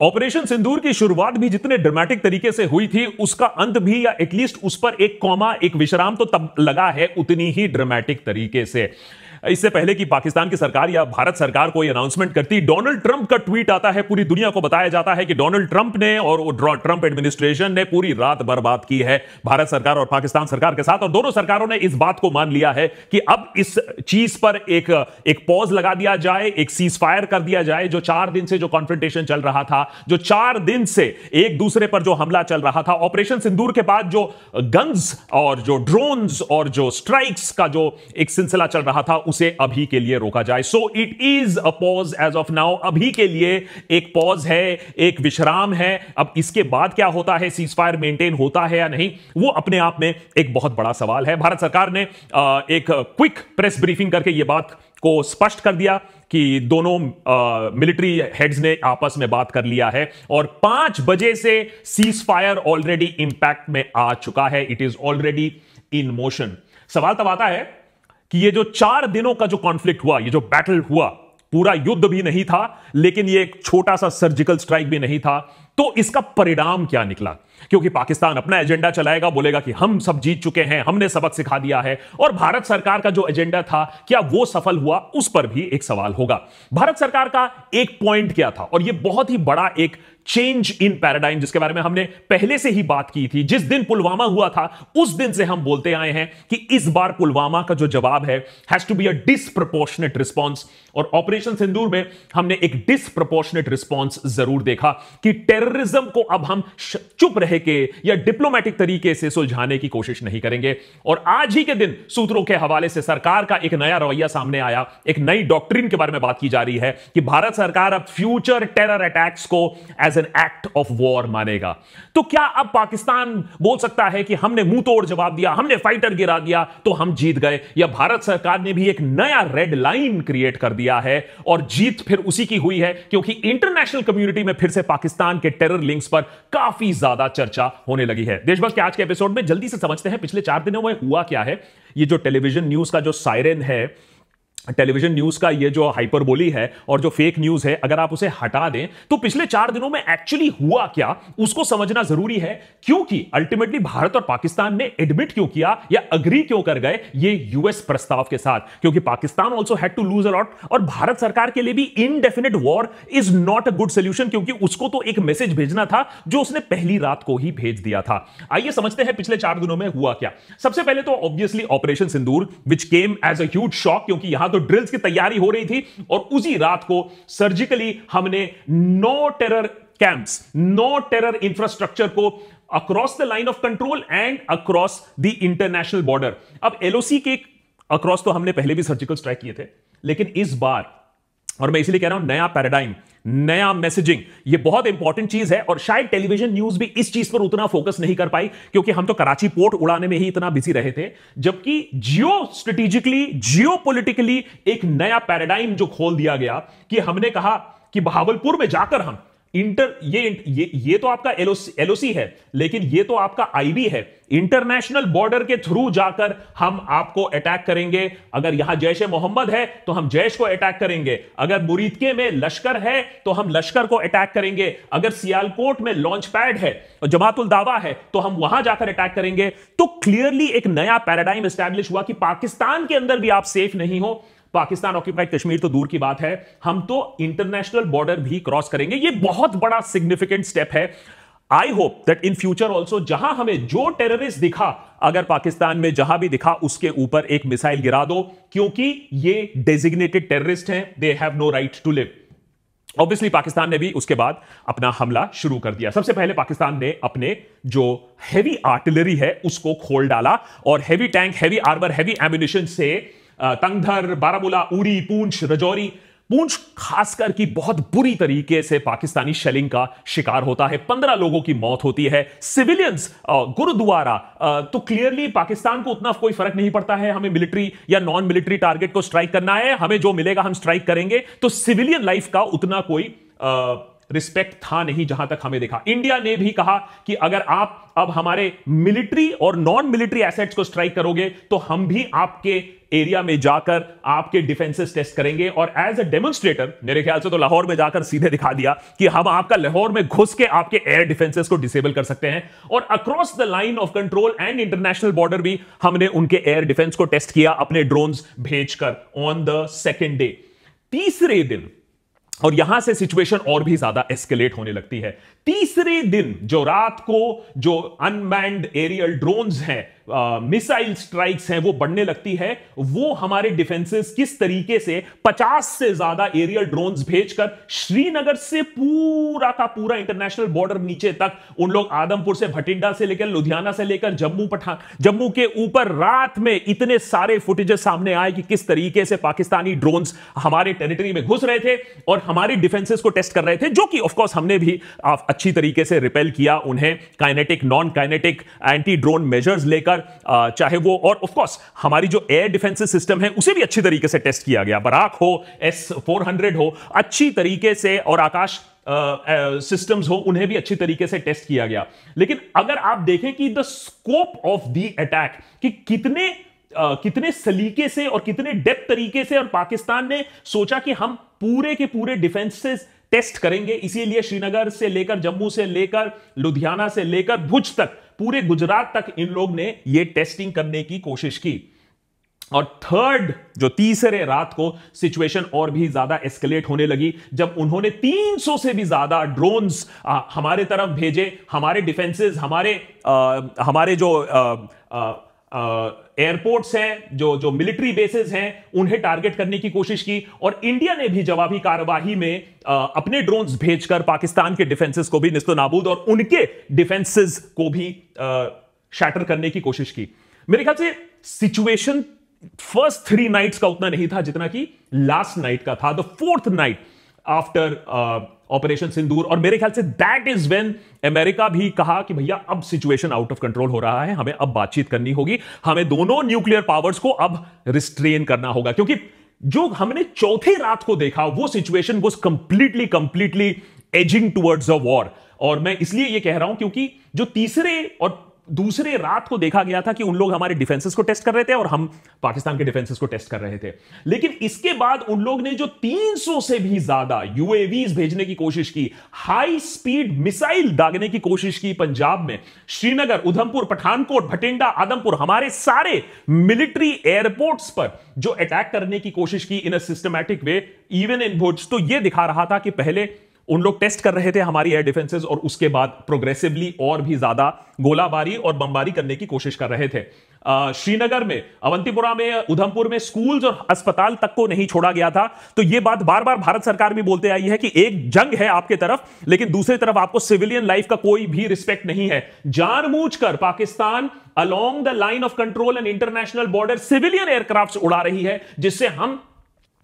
Operation सिंदूर की शुरुआत भी जितने ड्रामेटिक तरीके से हुई थी, उसका अंत भी या एटलीस्ट उस पर एक कॉमा, एक विश्राम तो तब लगा है उतनी ही ड्रामेटिक तरीके से। इससे पहले कि पाकिस्तान की सरकार या भारत सरकार कोई अनाउंसमेंट करती, डोनाल्ड ट्रंप का ट्वीट आता है। पूरी दुनिया को बताया जाता है कि डोनाल्ड ट्रंप ने और ट्रंप एडमिनिस्ट्रेशन ने पूरी रात बर्बाद की है भारत सरकार और पाकिस्तान सरकार के साथ, और दोनों सरकारों ने इस बात को मान लिया है कि अब इस चीज पर एक पॉज लगा दिया जाए, एक सीज फायर कर दिया जाए। जो 4 दिन से जो कॉन्फ्रंटेशन चल रहा था, जो 4 दिन से एक दूसरे पर जो हमला चल रहा था, ऑपरेशन सिंदूर के बाद जो गन्स और जो ड्रोन्स और जो स्ट्राइक्स का जो एक सिलसिला चल रहा था, उसे अभी के लिए रोका जाए। So it is a pause as of now. अभी के लिए एक पॉज है, एक विश्राम है। अब इसके बाद क्या होता है, सीज फायर मेंटेन होता है या नहीं, वो अपने आप में एक बहुत बड़ा सवाल है। भारत सरकार ने एक क्विक प्रेस ब्रीफिंग करके यह बात को स्पष्ट कर दिया कि दोनों मिलिट्री हेड्स ने आपस में बात कर लिया है और 5 बजे से सीज फायर ऑलरेडी इंपैक्ट में आ चुका है। It is already in motion. सवाल तब आता है कि ये जो 4 दिनों का जो कॉन्फ्लिक्ट हुआ, ये जो बैटल हुआ, पूरा युद्ध भी नहीं था, लेकिन ये एक छोटा सा सर्जिकल स्ट्राइक भी नहीं था, तो इसका परिणाम क्या निकला? क्योंकि पाकिस्तान अपना एजेंडा चलाएगा, बोलेगा कि हम सब जीत चुके हैं, हमने सबक सिखा दिया है, और भारत सरकार का जो एजेंडा था क्या वो सफल हुआ, उस पर भी एक सवाल होगा। भारत सरकार का एक पॉइंट क्या था, और ये बहुत ही बड़ा एक चेंज इन पैराडाइम जिसके बारे में हमने पहले से ही बात की थी। जिस दिन पुलवामा हुआ था उस दिन से हम बोलते आए हैं कि इस बार पुलवामा का जो जवाब है has to be a disproportionate response, और ऑपरेशन सिंदूर में हमने एक डिसप्रोपोर्शनेट रिस्पॉन्स जरूर देखा कि टेररिज्म को अब हम चुप रह के या डिप्लोमेटिक तरीके से सुलझाने की कोशिश नहीं करेंगे। और आज ही के दिन सूत्रों के हवाले से सरकार का एक नया रवैया सामने आया, एक नई डॉक्ट्रिन के बारे में बात की जा रही है कि भारत सरकार अब फ्यूचर टेरर अटैक्स को as an act of war मानेगा। तो क्या अब पाकिस्तान बोल सकता है कि हमने मुंह तोड़ जवाब दिया, हमने फाइटर गिरा दिया तो हम जीत गए, या भारत सरकार ने भी एक नया रेड लाइन क्रिएट कर दिया है और जीत फिर उसी की हुई है? क्योंकि इंटरनेशनल कम्युनिटी में फिर से पाकिस्तान के टेरर लिंक्स पर काफी ज्यादा चर्चा होने लगी है। देशभक्त के आज के एपिसोड में जल्दी से समझते हैं पिछले 4 दिनों में हुआ क्या है। ये जो टेलीविजन न्यूज का जो सायरन है, टेलीविजन न्यूज का ये जो हाइपरबोली है और जो फेक न्यूज है, अगर आप उसे हटा दें तो पिछले 4 दिनों में एक्चुअली हुआ क्या, उसको समझना जरूरी है। क्योंकि अल्टीमेटली भारत और पाकिस्तान ने एडमिट क्यों किया या अग्री क्यों कर गए ये यूएस प्रस्ताव के साथ, क्योंकि Pakistan also had to lose a lot, और भारत सरकार के लिए भी indefinite war is not a good solution, क्योंकि उसको तो एक मैसेज भेजना था जो उसने पहली रात को ही भेज दिया था। आइए समझते हैं पिछले 4 दिनों में हुआ क्या। सबसे पहले तो obviously operation Sindoor which came as a huge shock, क्योंकि यहां तो ड्रिल्स की तैयारी हो रही थी और उसी रात को सर्जिकली हमने no terror camps, no terror infrastructure को across the line of control and across the international border. अब एलओसी के अक्रॉस तो हमने पहले भी सर्जिकल स्ट्राइक किए थे, लेकिन इस बार, और मैं इसलिए कह रहा हूं नया पैराडाइम, नया मैसेजिंग, ये बहुत इंपॉर्टेंट चीज है। और शायद टेलीविजन न्यूज भी इस चीज पर उतना फोकस नहीं कर पाई, क्योंकि हम तो कराची पोर्ट उड़ाने में ही इतना बिजी रहे थे, जबकि जियो स्ट्रेटेजिकली, जियो पॉलिटिकली एक नया पैराडाइम जो खोल दिया गया कि हमने कहा कि बहावलपुर में जाकर हम ये तो आपका एलओसी है, लेकिन ये तो आपका आईबी है। इंटरनेशनल बॉर्डर के थ्रू जाकर हम आपको अटैक करेंगे। अगर यहां जैश ए मोहम्मद है तो हम जैश को अटैक करेंगे, अगर मुरीदके में लश्कर है तो हम लश्कर को अटैक करेंगे, अगर सियालकोट में लॉन्च पैड है और जमातुल दावा है तो हम वहां जाकर अटैक करेंगे। तो क्लियरली एक नया पैराडाइम एस्टैब्लिश हुआ कि पाकिस्तान के अंदर भी आप सेफ नहीं हो। पाकिस्तान ऑक्यूपाइड कश्मीर तो दूर की बात है, हम तो इंटरनेशनल बॉर्डर भी क्रॉस करेंगे। ये बहुत बड़ा सिग्निफिकेंट स्टेप है। I hope that in future also जहां हमें जो टेररिस्ट दिखा, अगर पाकिस्तान में जहां भी दिखा उसके ऊपर एक मिसाइल गिरा दो, क्योंकि ये डेजिग्नेटेड टेररिस्ट हैं, they have no right to live. Obviously Pakistan ने भी उसके बाद अपना हमला शुरू कर दिया। सबसे पहले पाकिस्तान ने अपने जो हैवी आर्टिलरी है उसको खोल डाला, और heavy tank, heavy armour, heavy ammunition से तंगधर, बारामूला, उरी, पूंछ, रजौरी, पूंछ खासकर की बहुत बुरी तरीके से पाकिस्तानी शेलिंग का शिकार होता है। 15 लोगों की मौत होती है, सिविलियंस, गुरुद्वारा। तो क्लियरली पाकिस्तान को उतना कोई फर्क नहीं पड़ता है, हमें मिलिट्री या नॉन मिलिट्री टारगेट को स्ट्राइक करना है, हमें जो मिलेगा हम स्ट्राइक करेंगे। तो सिविलियन लाइफ का उतना कोई रिस्पेक्ट था नहीं जहां तक हमें देखा। इंडिया ने भी कहा कि अगर आप अब हमारे मिलिट्री और नॉन मिलिट्री एसेट्स को स्ट्राइक करोगे तो हम भी आपके एरिया में जाकर आपके डिफेंसेस टेस्ट करेंगे। और एज अ डेमोन्स्ट्रेटर मेरे ख्याल से तो लाहौर में जाकर सीधे दिखा दिया कि हम आपका लाहौर में घुस के आपके एयर डिफेंसेस को डिसेबल कर सकते हैं। और across the line of control and international border भी हमने उनके एयर डिफेंस को टेस्ट किया अपने ड्रोन्स भेजकर ऑन द सेकेंड डे। तीसरे दिन, और यहां से सिचुएशन और भी ज्यादा एस्केलेट होने लगती है, तीसरे दिन जो रात को जो अनमैन्ड एरियल ड्रोन्स हैं, मिसाइल स्ट्राइक्स हैं, वो बढ़ने लगती है। वो हमारे डिफेंसेस किस तरीके से 50 से ज्यादा एरियल ड्रोन्स भेजकर श्रीनगर से पूरा का पूरा इंटरनेशनल बॉर्डर नीचे तक, उन लोग आदमपुर से भटिंडा से लेकर लुधियाना से लेकर जम्मू के ऊपर रात में इतने सारे फुटेजेस सामने आए कि किस तरीके से पाकिस्तानी ड्रोन्स हमारे टेरिटरी में घुस रहे थे और हमारी डिफेंसेस को टेस्ट कर रहे थे, जो कि ऑफ कोर्स हमने भी अच्छी तरीके से रिपेल किया उन्हें kinetic, non kinetic, anti drone measures लेकर, चाहे वो, और ऑफ कोर्स हमारी जो एयर डिफेंस सिस्टम है उसे भी अच्छी तरीके से टेस्ट किया गया। बराक हो, S-400 हो, अच्छी तरीके से, और आकाश सिस्टम्स हो, उन्हें भी अच्छी तरीके से टेस्ट किया गया। लेकिन अगर आप देखें कि the scope of the attack, कि कितने सलीके से और कितने डेप्थ तरीके से और पाकिस्तान ने सोचा कि हम पूरे के पूरे डिफेंसेस टेस्ट करेंगे, इसीलिए श्रीनगर से लेकर, जम्मू से लेकर, लुधियाना से लेकर भुज तक, पूरे गुजरात तक इन लोग ने यह टेस्टिंग करने की कोशिश की। और थर्ड, जो तीसरे रात को सिचुएशन और भी ज्यादा एस्केलेट होने लगी जब उन्होंने 300 से भी ज्यादा ड्रोन्स हमारे तरफ भेजे। हमारे डिफेंसेस, हमारे जो एयरपोर्ट्स हैं, जो मिलिट्री बेसेस हैं, उन्हें टारगेट करने की कोशिश की। और इंडिया ने भी जवाबी कार्रवाई में अपने ड्रोन्स भेजकर पाकिस्तान के डिफेंसेस को भी निस्तनाबूद और उनके डिफेंसेस को भी शैटर करने की कोशिश की। मेरे ख्याल से सिचुएशन फर्स्ट 3 नाइट्स का उतना नहीं था जितना कि लास्ट नाइट का था, the 4th night after operation Sindoor. और मेरे ख्याल say that is when America भी कहा कि भैया अब सिचुएशन आउट ऑफ कंट्रोल हो रहा है, हमें अब बातचीत करनी होगी, हमें दोनों न्यूक्लियर पावर्स को अब रिस्ट्रेन करना होगा। क्योंकि जो हमने चौथे रात को देखा वो situation was completely ageing towards a war. और मैं इसलिए ये कह रहा हूं क्योंकि जो तीसरे और दूसरे रात को देखा गया था कि उन लोग हमारे डिफेंसेस को टेस्ट कर रहे थे और हम पाकिस्तान के डिफेंसेस को टेस्ट कर रहे थे। लेकिन इसके बाद उन लोग ने जो 300 से भी ज्यादा यूएवीज भेजने की कोशिश की, हाई स्पीड मिसाइल दागने की कोशिश की पंजाब में, श्रीनगर, उधमपुर, पठानकोट, भटिंडा, आदमपुर, हमारे सारे मिलिट्री एयरपोर्ट्स पर जो अटैक करने की कोशिश की इन a systematic way, even in भुज, तो यह दिखा रहा था कि पहले उन लोग टेस्ट कर रहे थे हमारी एयर डिफेंसेस और उसके बाद प्रोग्रेसिवली और भी ज्यादा गोलाबारी और बमबारी करने की कोशिश कर रहे थे। श्रीनगर में, अवंतीपुरा में, उधमपुर में स्कूल्स और अस्पताल तक को नहीं छोड़ा गया था। तो यह बात बार बार भारत सरकार भी बोलते आई है कि एक जंग है आपके तरफ, लेकिन दूसरी तरफ आपको सिविलियन लाइफ का कोई भी रिस्पेक्ट नहीं है। जानबूझकर Pakistan along the line of control and international border civilian aircraft उड़ा रही है, जिससे हम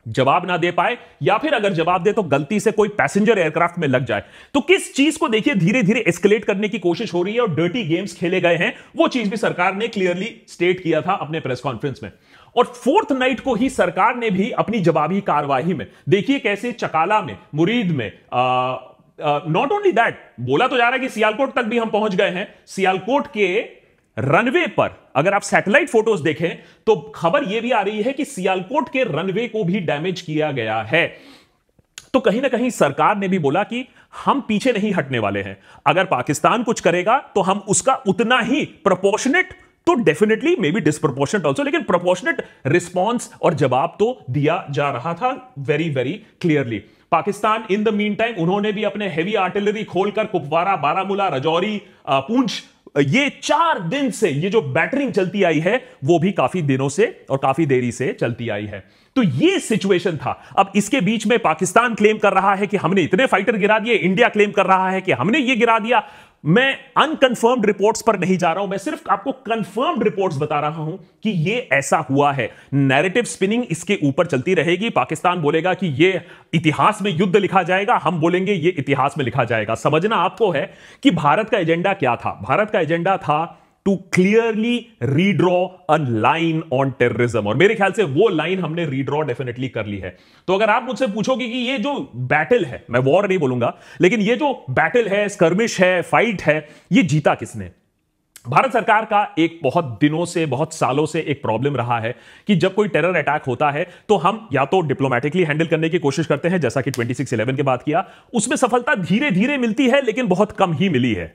जवाब ना दे पाए, या फिर अगर जवाब दे तो गलती से कोई पैसेंजर एयरक्राफ्ट में लग जाए। तो किस चीज को देखिए धीरे धीरे एस्केलेट करने की कोशिश हो रही है और डर्टी गेम्स खेले गए हैं, वो चीज भी सरकार ने क्लियरली स्टेट किया था अपने प्रेस कॉन्फ्रेंस में। और 4th नाइट को ही सरकार ने भी अपनी जवाबी कार्रवाई में देखिए कैसे चकाला में, मुरीद में, नॉट ओनली दैट, बोला तो जा रहा है कि सियालकोट तक भी हम पहुंच गए हैं। सियालकोट के रनवे पर अगर आप सैटेलाइट फोटोज देखें तो खबर यह भी आ रही है कि सियालकोट के रनवे को भी डैमेज किया गया है। तो कहीं ना कहीं सरकार ने भी बोला कि हम पीछे नहीं हटने वाले हैं, अगर पाकिस्तान कुछ करेगा तो हम उसका उतना ही प्रोपोर्शनेट, तो definitely may be disproportionate also, लेकिन प्रोपोर्शनेट रिस्पॉन्स और जवाब तो दिया जा रहा था very very clearly. Pakistan in the mean time उन्होंने भी अपने हेवी आर्टिलरी खोलकर कुपवारा, बारामूला, राजौरी, पुंछ, ये 4 दिन से ये जो बैटरिंग चलती आई है वो भी काफी दिनों से और काफी देरी से चलती आई है। तो ये सिचुएशन था। अब इसके बीच में पाकिस्तान क्लेम कर रहा है कि हमने इतने फाइटर गिरा दिए, इंडिया क्लेम कर रहा है कि हमने ये गिरा दिया। मैं अनकंफर्म्ड रिपोर्ट्स पर नहीं जा रहा हूं, मैं सिर्फ आपको कंफर्म्ड रिपोर्ट्स बता रहा हूं कि ये ऐसा हुआ है। नैरेटिव स्पिनिंग इसके ऊपर चलती रहेगी। पाकिस्तान बोलेगा कि ये इतिहास में युद्ध लिखा जाएगा, हम बोलेंगे ये इतिहास में लिखा जाएगा। समझना आपको है कि भारत का एजेंडा क्या था। भारत का एजेंडा था to clearly redraw a line on terrorism, और मेरे ख्याल से वो लाइन हमने रीड्रॉ डेफिनेटली कर ली है। तो अगर आप मुझसे पूछोगे कि ये जो बैटल है, मैं वॉर नहीं बोलूंगा, लेकिन ये जो बैटल है, स्कर्मिश है, फाइट है, ये जीता किसने? भारत सरकार का एक बहुत दिनों से, बहुत सालों से एक प्रॉब्लम रहा है कि जब कोई टेरर अटैक होता है तो हम या तो डिप्लोमेटिकली हैंडल करने की कोशिश करते हैं, जैसा कि 26/11 के बाद किया, उसमें सफलता धीरे धीरे मिलती है लेकिन बहुत कम ही मिली है।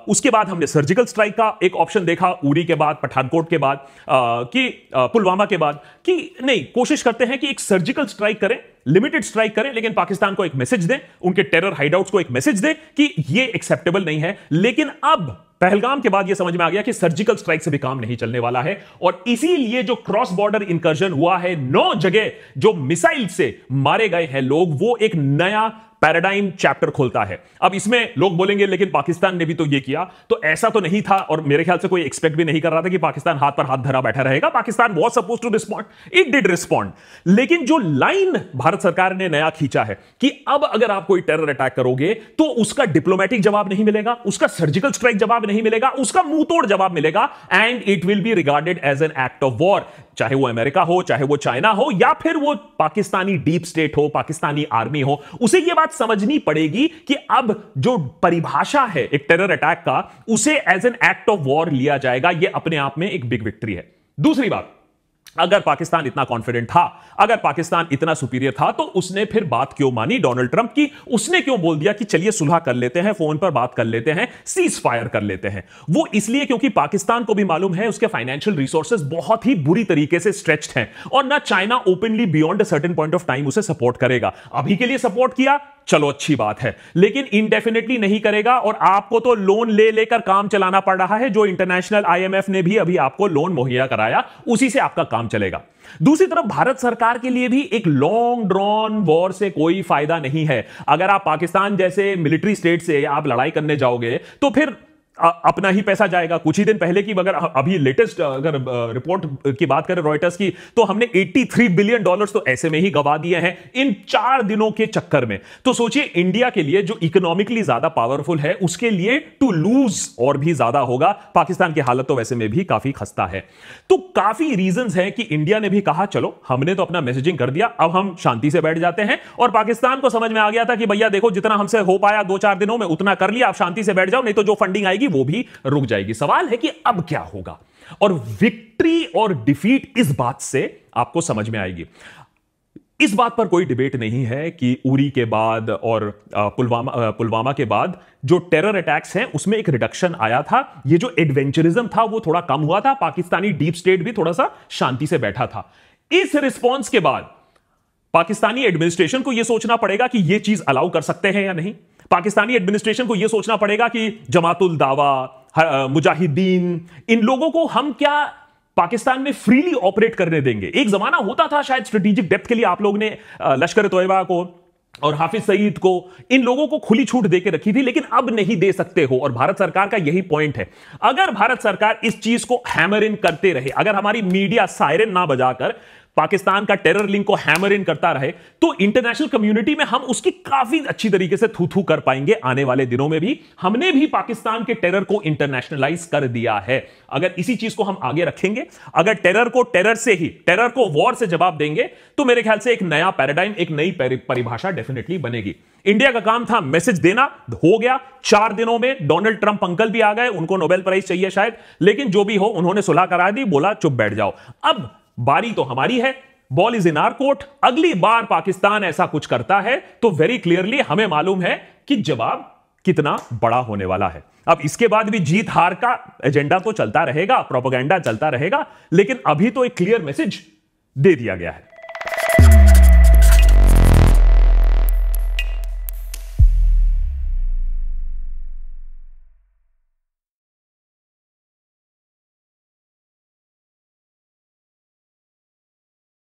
उसके बाद हमने सर्जिकल स्ट्राइक का एक ऑप्शन देखा, उरी के बाद, पठानकोट के बाद, कि पुलवामा के बाद, कि नहीं, कोशिश करते हैं कि एक सर्जिकल स्ट्राइक करें, लिमिटेड स्ट्राइक करें, लेकिन पाकिस्तान को एक मैसेज दें, उनके टेरर हाइडआउट्स को एक मैसेज दें कि ये एक्सेप्टेबल नहीं है। लेकिन अब पहलगाम के बाद यह समझ में आ गया कि सर्जिकल स्ट्राइक से भी काम नहीं चलने वाला है, और इसीलिए जो क्रॉस बॉर्डर इंकर्जन हुआ है, 9 जगह जो मिसाइल से मारे गए हैं लोग, वो एक नया पैराडाइम चैप्टर खोलता है। अब इसमें लोग बोलेंगे लेकिन पाकिस्तान ने भी तो ये किया, तो ऐसा तो नहीं था, और मेरे ख्याल से कोई एक्सपेक्ट भी नहीं कर रहा था कि पाकिस्तान हाथ पर हाथ धरा बैठा रहेगा। Pakistan was supposed to respond, it did respond. लेकिन जो लाइन भारत सरकार ने नया खींचा है कि अब अगर आप कोई टेरर अटैक करोगे तो उसका डिप्लोमेटिक जवाब नहीं मिलेगा, उसका सर्जिकल स्ट्राइक जवाब नहीं मिलेगा, उसका मुंह तोड़ जवाब मिलेगा, and it will be regarded as an act of war. चाहे वो अमेरिका हो, चाहे वो चाइना हो, या फिर वो पाकिस्तानी डीप स्टेट हो, पाकिस्तानी आर्मी हो, उसे यह बात समझनी पड़ेगी कि अब जो परिभाषा है एक टेरर अटैक का, उसे as an act of war लिया जाएगा। यह अपने आप में एक बिग विक्ट्री है। दूसरी बात, अगर पाकिस्तान इतना कॉन्फिडेंट था, अगर पाकिस्तान इतना सुपीरियर था, तो उसने फिर बात क्यों मानी डोनाल्ड ट्रंप की? उसने क्यों बोल दिया कि चलिए सुलह कर लेते हैं, फोन पर बात कर लेते हैं, सीज फायर कर लेते हैं? वो इसलिए क्योंकि पाकिस्तान को भी मालूम है उसके फाइनेंशियल रिसोर्सेज बहुत ही बुरी तरीके से स्ट्रेच्ड हैं, और ना China openly beyond a certain point of time उसे सपोर्ट करेगा। अभी के लिए सपोर्ट किया, चलो अच्छी बात है, लेकिन इंडेफिनेटली नहीं करेगा, और आपको तो लोन ले लेकर काम चलाना पड़ रहा है। जो इंटरनेशनल IMF ने भी अभी आपको लोन मुहैया कराया, उसी से आपका काम चलेगा। दूसरी तरफ भारत सरकार के लिए भी एक लॉन्ग ड्रॉन वॉर से कोई फायदा नहीं है। अगर आप पाकिस्तान जैसे मिलिट्री स्टेट से आप लड़ाई करने जाओगे तो फिर अपना ही पैसा जाएगा। कुछ ही दिन पहले की, अगर अभी लेटेस्ट अगर रिपोर्ट की बात करें रॉयटर्स की, तो हमने $83 बिलियन तो ऐसे में ही गवा दिए हैं इन 4 दिनों के चक्कर में। तो सोचिए, इंडिया के लिए जो इकोनॉमिकली ज्यादा पावरफुल है, उसके लिए टू लूज और भी ज्यादा होगा। पाकिस्तान की हालत तो वैसे में भी काफी खस्ता है। तो काफी रीजंस हैं कि इंडिया ने भी कहा चलो हमने तो अपना मैसेजिंग कर दिया, अब हम शांति से बैठ जाते हैं। और पाकिस्तान को समझ में आ गया था कि भैया देखो, जितना हमसे हो पाया 2-4 दिनों में उतना कर लिया, आप शांति से बैठ जाओ, नहीं तो जो फंडिंग आएगी वो भी रुक जाएगी। सवाल है कि अब क्या होगा, और विक्ट्री और डिफीट इस बात से आपको समझ में आएगी। इस बात पर कोई डिबेट नहीं है कि उरी के बाद और पुलवामा के बाद जो टेरर अटैक्स हैं उसमें एक रिडक्शन आया था। ये जो एडवेंचरिज्म था वो थोड़ा कम हुआ था, पाकिस्तानी डीप स्टेट भी थोड़ा सा शांति से बैठा था। इस रिस्पॉन्स के बाद पाकिस्तानी एडमिनिस्ट्रेशन को यह सोचना पड़ेगा कि यह चीज अलाउ कर सकते हैं या नहीं। पाकिस्तानी एडमिनिस्ट्रेशन को यह सोचना पड़ेगा कि जमातुल दावा, मुजाहिदीन, इन लोगों को हम क्या पाकिस्तान में फ्रीली ऑपरेट करने देंगे? एक जमाना होता था शायद स्ट्रेटेजिक डेप्थ के लिए आप लोग ने लश्कर तोयबा को और हाफिज सईद को, इन लोगों को खुली छूट देकर रखी थी, लेकिन अब नहीं दे सकते हो। और भारत सरकार का यही पॉइंट है। अगर भारत सरकार इस चीज को हैमर इन करते रहे, अगर हमारी मीडिया सायरन ना बजाकर पाकिस्तान का टेरर लिंक को हैमर इन करता रहे, तो इंटरनेशनल कम्युनिटी में हम उसकी काफी अच्छी तरीके से थू थू कर पाएंगे आने वाले दिनों में भी। हमने भी पाकिस्तान के टेरर को इंटरनेशनलाइज कर दिया है। अगर इसी चीज को हम आगे रखेंगे, अगर टेरर को टेरर से ही, टेरर को वॉर से जवाब देंगे, तो मेरे ख्याल से एक नया पैराडाइम, एक नई परिभाषा डेफिनेटली बनेगी। इंडिया का काम था मैसेज देना, हो गया। 4 दिनों में डोनाल्ड ट्रंप अंकल भी आ गए, उनको नोबेल प्राइज चाहिए शायद, लेकिन जो भी हो उन्होंने सुलह करा दी, बोला चुप बैठ जाओ। अब बारी तो हमारी है, ball is in our court. अगली बार पाकिस्तान ऐसा कुछ करता है तो वेरी क्लियरली हमें मालूम है कि जवाब कितना बड़ा होने वाला है। अब इसके बाद भी जीत हार का एजेंडा तो चलता रहेगा, प्रोपेगेंडा चलता रहेगा, लेकिन अभी तो एक क्लियर मैसेज दे दिया गया है।